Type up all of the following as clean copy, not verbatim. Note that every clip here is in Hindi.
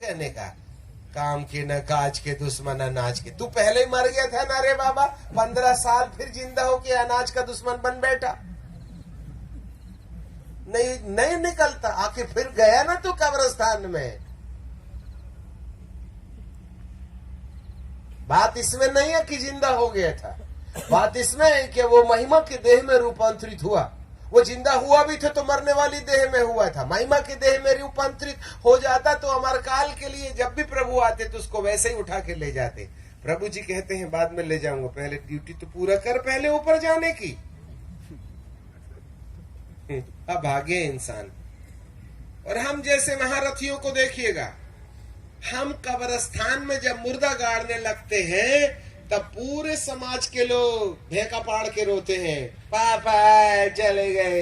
कहने का, काम के न काज के दुश्मन अनाज के। तू पहले ही मर गया था ना रे बाबा, 15 साल फिर जिंदा होके अनाज का दुश्मन बन बैठा। नहीं निकलता, आखिर फिर गया ना तू कब्रिस्तान में। बात इसमें नहीं है कि जिंदा हो गया था, बात इसमें है कि वो महिमा के देह में रूपांतरित हुआ। वो जिंदा हुआ भी था तो मरने वाली देह में हुआ था, महिमा के देह में रूपांतरित हो जाता तो अमर काल के लिए जब भी प्रभु आते तो उसको वैसे ही उठा के ले जाते। प्रभु जी कहते हैं बाद में ले जाऊंगा, पहले ड्यूटी तो पूरा कर, पहले ऊपर जाने की। अब भागे इंसान। और हम जैसे महारथियों को देखिएगा, हम कब्रिस्तान में जब मुर्दा गाड़ने लगते हैं तब पूरे समाज के लोग भेका पाड़ के रोते हैं, पापा चले गए।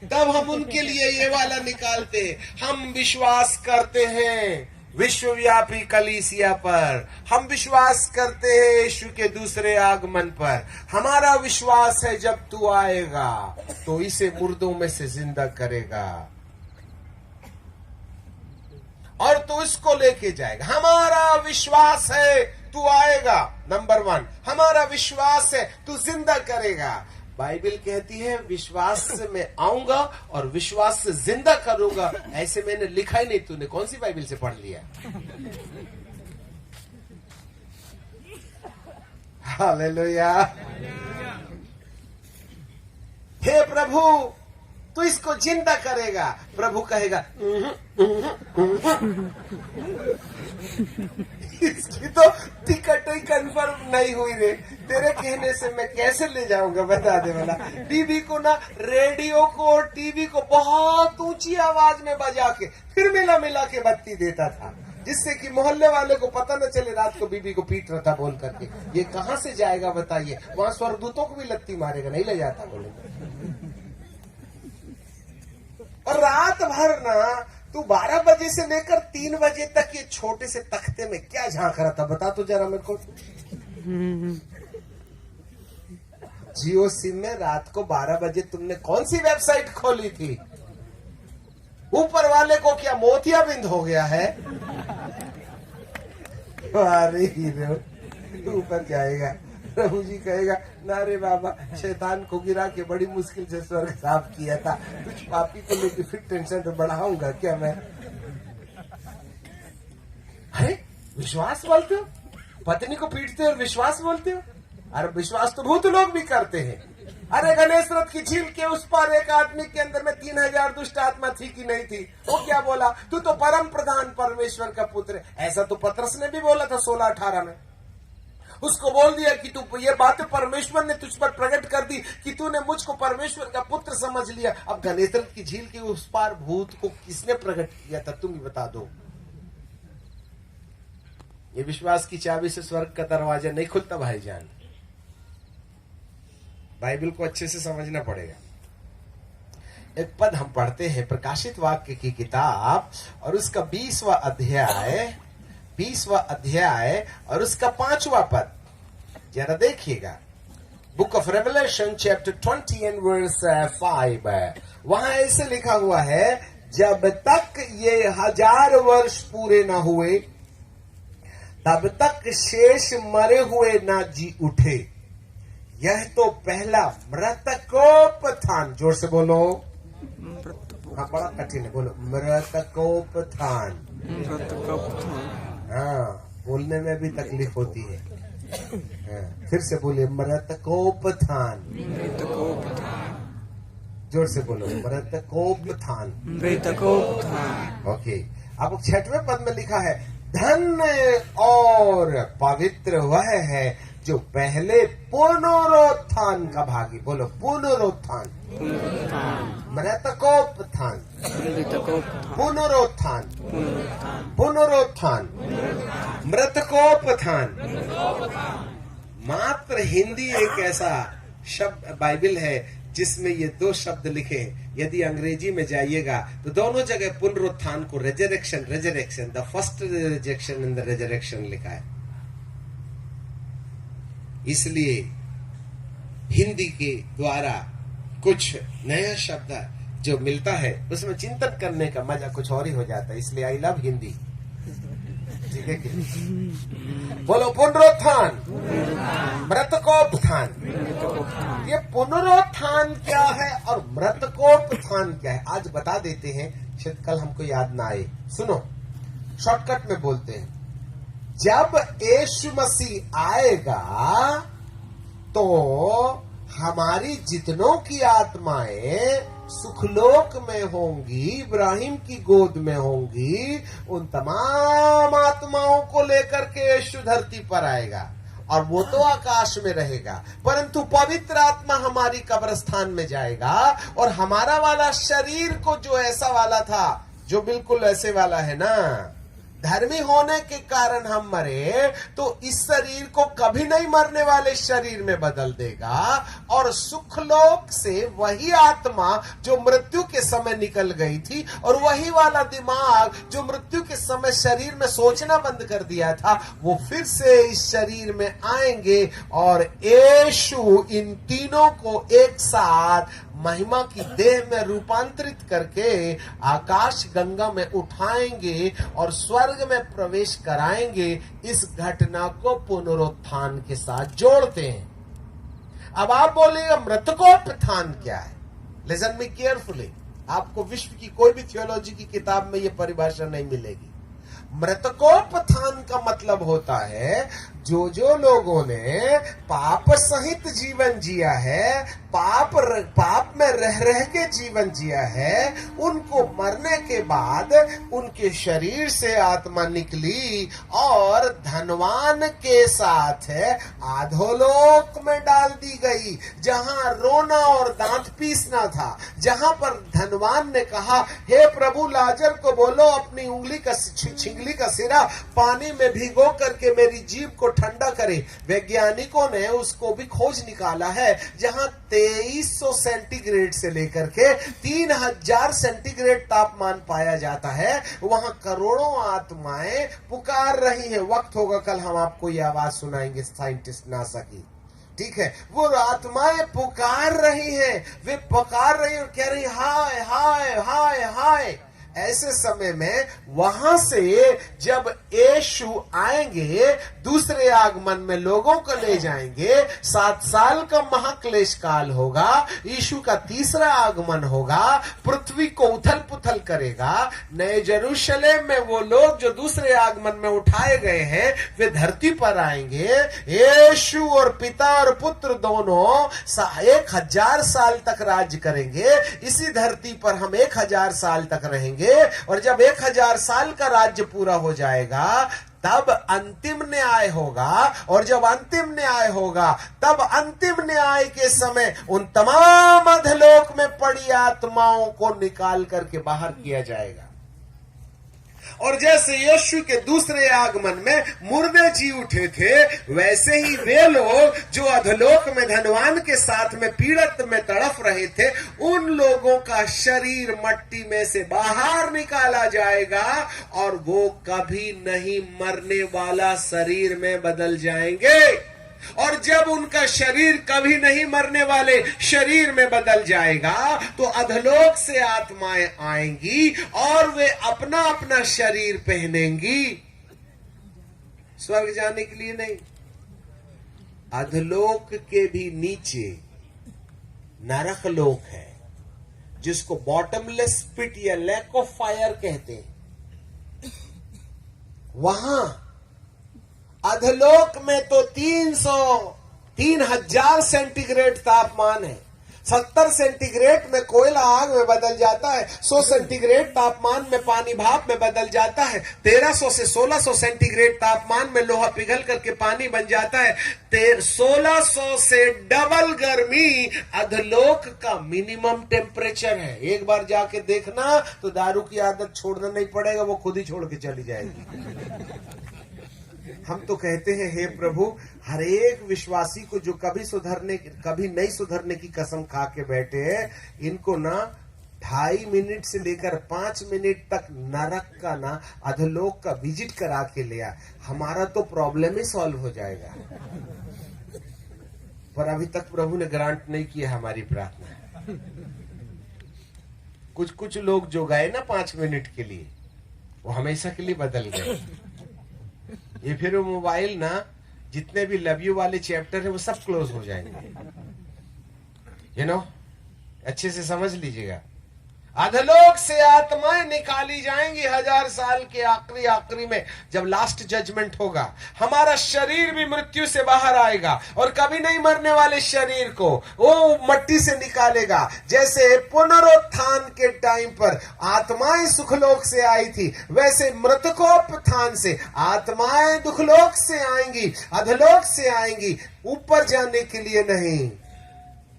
तब हम उनके लिए ये वाला निकालते हैं, हम विश्वास करते हैं विश्वव्यापी कलीसिया पर, हम विश्वास करते हैं यीशु के दूसरे आगमन पर। हमारा विश्वास है जब तू आएगा तो इसे मुर्दों में से जिंदा करेगा और तू इसको लेके जाएगा। हमारा विश्वास है तू आएगा, नंबर 1 हमारा विश्वास है तू जिंदा करेगा। बाइबल कहती है विश्वास से मैं आऊंगा और विश्वास से जिंदा करूंगा। ऐसे मैंने लिखा ही नहीं, तूने कौन सी बाइबल से पढ़ लिया? हालेलुया। हे प्रभु तू इसको जिंदा करेगा। प्रभु कहेगा इसकी तो टिकट ही कंफर्म नहीं हुई रे, तेरे कहने से मैं कैसे ले जाऊंगा बता दे वाला। टीवी को ना, रेडियो को, टीवी को बहुत ऊंची आवाज में बजा के फिर मिला के बत्ती देता था, जिससे कि मोहल्ले वाले को पता न चले रात को बीबी को पीट रहा था बोल करके। ये कहां से जाएगा बताइए, वहां स्वर्गदूतों को भी लत्ती मारेगा, नहीं ले जाता बोले। और रात भर ना तू 12 बजे से लेकर 3 बजे तक ये छोटे से तख्ते में क्या झांक रहा था बता तो जरा मेरे को। जियो सिम में रात को 12 बजे तुमने कौन सी वेबसाइट खोली थी? ऊपर वाले को क्या मोतियाबिंद हो गया है? अरे हीरो ऊपर जाएगा, प्रभु जी कहेगा ना रे बाबा, शैतान को गिरा के बड़ी मुश्किल से स्वर्ग साफ किया था, कुछ पापी को लेकर फिर टेंशन तो बढ़ाऊंगा क्या मैं? अरे विश्वास बोलते हो, पत्नी को पीटते हो और विश्वास बोलते हो? अरे विश्वास तो भूत लोग भी करते हैं। अरे गणेश रथ की झील के उस पार एक आदमी के अंदर में 3000 दुष्ट आत्मा थी कि नहीं थी? वो क्या बोला? तू तो परम प्रधान परमेश्वर का पुत्र है। ऐसा तो पतरस ने भी बोला था 16-18 में। उसको बोल दिया कि तू ये बातें परमेश्वर ने तुझ पर प्रकट कर दी कि तूने मुझको परमेश्वर का पुत्र समझ लिया। अब गणेश रथ की झील के उस पार भूत को किसने प्रकट किया था तुम ही बता दो। ये विश्वास की चाबी से स्वर्ग का दरवाजा नहीं खुलता भाईजान। बाइबल को अच्छे से समझना पड़ेगा। एक पद हम पढ़ते हैं प्रकाशित वाक्य की किताब और उसका 20वां अध्याय और उसका 5वां पद जरा देखिएगा। Book of Revelation chapter 20 and verse 5। वहां ऐसे लिखा हुआ है, जब तक ये 1000 वर्ष पूरे न हुए तब तक शेष मरे हुए ना जी उठे। यह तो पहला मृतकोपथान। जोर से बोलो। हाँ बड़ा कठिन है, बोलो मृतकोपथान। हाँ बोलने में भी तकलीफ होती है। फिर से बोलिए मृतकोपथान। जोर से बोलो मृतकोपथान। ओके, अब 6वें पद में लिखा है, धन्य और पवित्र वह है जो पहले पुनरुत्थान का भागी। बोलो पुनरुत्थान, मृतकोपथान, पुनरुत्थान, पुनरुत्थान, मृतकोपथान। मात्र हिंदी एक ऐसा शब्द बाइबल है जिसमें ये 2 शब्द लिखे हैं। यदि अंग्रेजी में जाइएगा तो दोनों जगह पुनरुत्थान को resurrection, the first resurrection in the resurrection लिखा है। इसलिए हिंदी के द्वारा कुछ नया शब्द जो मिलता है उसमें चिंतन करने का मजा कुछ और ही हो जाता है। इसलिए आई लव हिंदी। बोलो पुनरुत्थान, मृतकोत्थान। ये पुनरुत्थान क्या है और मृतकोत्थान क्या है, आज बता देते हैं, शायद कल हमको याद ना आए। सुनो, शॉर्टकट में बोलते हैं। जब यीशु मसीह आएगा तो हमारी जितनों की आत्माएं सुखलोक में होंगी, इब्राहिम की गोद में होंगी, उन तमाम आत्माओं को लेकर के यीशु धरती पर आएगा और वो तो आकाश में रहेगा, परंतु पवित्र आत्मा हमारी कब्रिस्तान में जाएगा और हमारा वाला शरीर को जो ऐसा वाला था, जो बिल्कुल ऐसे वाला है ना, धर्मी होने के कारण हम मरे, तो इस शरीर को कभी नहीं मरने वाले शरीर में बदल देगा और सुखलोक से वही आत्मा जो मृत्यु के समय निकल गई थी और वही वाला दिमाग जो मृत्यु के समय शरीर में सोचना बंद कर दिया था, वो फिर से इस शरीर में आएंगे और यीशु इन तीनों को एक साथ महिमा की देह में रूपांतरित करके आकाश गंगा में उठाएंगे और स्वर्ग में प्रवेश कराएंगे। इस घटना को पुनरुत्थान के साथ जोड़ते हैं। अब आप बोलेंगे मृतकोत्थान क्या है? लिसन मी केयरफुली, आपको विश्व की कोई भी थियोलॉजी की किताब में यह परिभाषा नहीं मिलेगी। मृतकोत्थान का मतलब होता है जो लोगों ने पाप सहित जीवन जिया है, पाप में रह के जीवन जिया है, उनको मरने के बाद उनके शरीर से आत्मा निकली और धनवान के साथ अधोलोक में डाल दी गई, जहां रोना और दांत पीसना था, जहां पर धनवान ने कहा, हे प्रभु लाजर को बोलो अपनी उंगली का छिंगली का सिरा पानी में भिगो करके मेरी जीभ को ठंडा करे। वैज्ञानिकों ने उसको भी खोज निकाला है, जहां 2300 सेंटीग्रेड से लेकर के 3000 सेंटीग्रेड तापमान पाया जाता है, वहां करोड़ों आत्माएं पुकार रही हैं। वक्त होगा कल हम आपको यह आवाज सुनाएंगे, साइंटिस्ट नासा की, ठीक है। वो आत्माएं पुकार रही हैं, वे पुकार रही और कह रही हाय हाय हाय हाय। ऐसे समय में वहां से जब यीशु आएंगे, दूसरे आगमन में लोगों को ले जाएंगे, 7 साल का महाक्लेश काल होगा, यीशु का तीसरा आगमन होगा, पृथ्वी को उथल पुथल करेगा। नए यरूशलेम में वो लोग जो दूसरे आगमन में उठाए गए हैं, वे धरती पर आएंगे। यीशु और पिता और पुत्र दोनों 1000 साल तक राज्य करेंगे। इसी धरती पर हम 1000 साल तक रहेंगे और जब 1000 साल का राज्य पूरा हो जाएगा तब अंतिम न्याय होगा, और जब अंतिम न्याय होगा तब अंतिम न्याय के समय उन तमाम अधोलोक में पड़ी आत्माओं को निकाल करके बाहर किया जाएगा। और जैसे यीशु के दूसरे आगमन में मुर्दे जी उठे थे, वैसे ही वे लोग जो अधोलोक में धनवान के साथ में पीड़ित में तड़फ रहे थे, उन लोगों का शरीर मट्टी में से बाहर निकाला जाएगा और वो कभी नहीं मरने वाला शरीर में बदल जाएंगे। और जब उनका शरीर कभी नहीं मरने वाले शरीर में बदल जाएगा, तो अधोलोक से आत्माएं आएंगी और वे अपना अपना शरीर पहनेंगी, स्वर्ग जाने के लिए नहीं। अधोलोक के भी नीचे नरक लोक है, जिसको बॉटमलेस पिट या लैक ऑफ फायर कहते हैं। वहां अधोलोक में तो 3000 सेंटीग्रेड तापमान है। 70 सेंटीग्रेड में कोयला आग में बदल जाता है, 100 सेंटीग्रेड तापमान में पानी भाप में बदल जाता है, 1300 से 1600 सेंटीग्रेड तापमान में लोहा पिघल करके पानी बन जाता है। 1600 से डबल गर्मी अधोलोक का मिनिमम टेम्परेचर है। एक बार जाके देखना तो दारू की आदत छोड़ना नहीं पड़ेगा, वो खुद ही छोड़ के चली जाएगी। हम तो कहते हैं, हे प्रभु, हर एक विश्वासी को जो कभी नहीं सुधरने की कसम खा के बैठे हैं, इनको ना 2.5 मिनट से लेकर 5 मिनट तक नरक का ना अधोलोक का विजिट करा के लिया, हमारा तो प्रॉब्लम ही सॉल्व हो जाएगा। पर अभी तक प्रभु ने ग्रांट नहीं किया हमारी प्रार्थना। कुछ लोग जो गए ना 5 मिनट के लिए, वो हमेशा के लिए बदल गए। ये फिर वो मोबाइल ना, जितने भी लव यू वाले चैप्टर है वो सब क्लोज हो जाएंगे। यू नो, अच्छे से समझ लीजिएगा। अधलोक से आत्माएं निकाली जाएंगी 1000 साल के आखिरी में, जब लास्ट जजमेंट होगा। हमारा शरीर भी मृत्यु से बाहर आएगा और कभी नहीं मरने वाले शरीर को वो मट्टी से निकालेगा। जैसे पुनरुत्थान के टाइम पर आत्माएं सुखलोक से आई थी, वैसे मृतकोत्थान से आत्माएं दुखलोक से आएंगी, अधलोक से आएंगी, ऊपर जाने के लिए नहीं,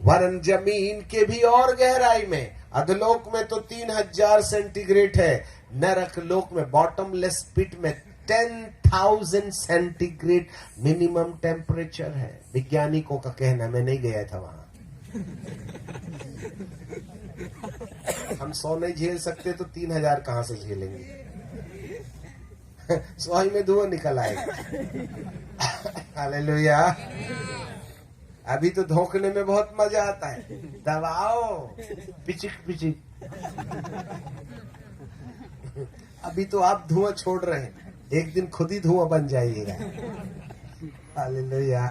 वरन जमीन के भी और गहराई में। अधलोक में तो 3000 सेंटीग्रेड है, नरक लोक में बॉटमलेस पिट में 10,000 सेंटीग्रेड मिनिमम टेम्परेचर है। वैज्ञानिकों का कहना, मैं नहीं गया था वहां। हम 100 नहीं झेल सकते तो 3000 कहां से झेलेंगे? 100 में धुआं निकल आएगा। हालेलुया। अभी तो धोखने में बहुत मजा आता है, दबाओ पिचिक पिचिक। अभी तो आप धुआं छोड़ रहे हैं, एक दिन खुद ही धुआं बन जाइएगा। हालेलुया।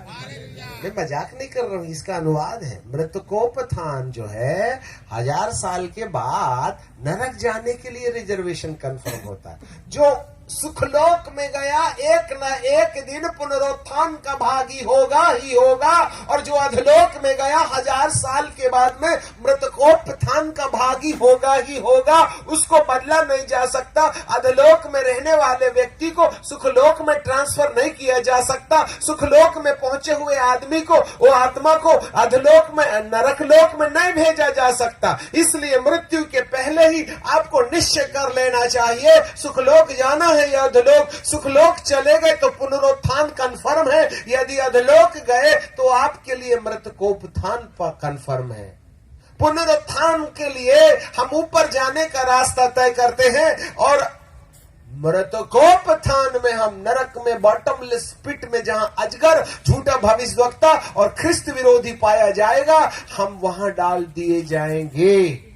मैं मजाक नहीं कर रहा हूँ, इसका अनुवाद है। मृतकोत्थान जो है 1000 साल के बाद नरक जाने के लिए रिजर्वेशन कंफर्म होता है। जो सुखलोक में गया एक न एक दिन पुनरुत्थान का भागी होगा ही होगा, और जो अधलोक में गया 1000 साल के बाद में मृतकोत्थान का भागी होगा ही होगा। उसको बदला नहीं जा सकता। अधलोक में रहने वाले व्यक्ति को सुखलोक में ट्रांसफर नहीं किया जा सकता। सुखलोक में पहुंचे हुए आदमी को, वो आत्मा को अधलोक में, नरक लोक में नहीं भेजा जा सकता। इसलिए मृत्यु के पहले ही आपको निश्चय कर लेना चाहिए, सुखलोक जाना है या अधलोक। सुखलोक चले गए तो पुनरुत्थान कंफर्म है, यदि अधलोक गए तो आपके लिए मृतकोत्थान पर कंफर्म है। पुनरुत्थान के लिए हम ऊपर जाने का रास्ता तय करते हैं, और मृतकोत्थान में हम नरक में, बॉटमलेस पिट में, जहां अजगर, झूठा भविष्यवक्ता और ख्रिस्त विरोधी पाया जाएगा, हम वहां डाल दिए जाएंगे।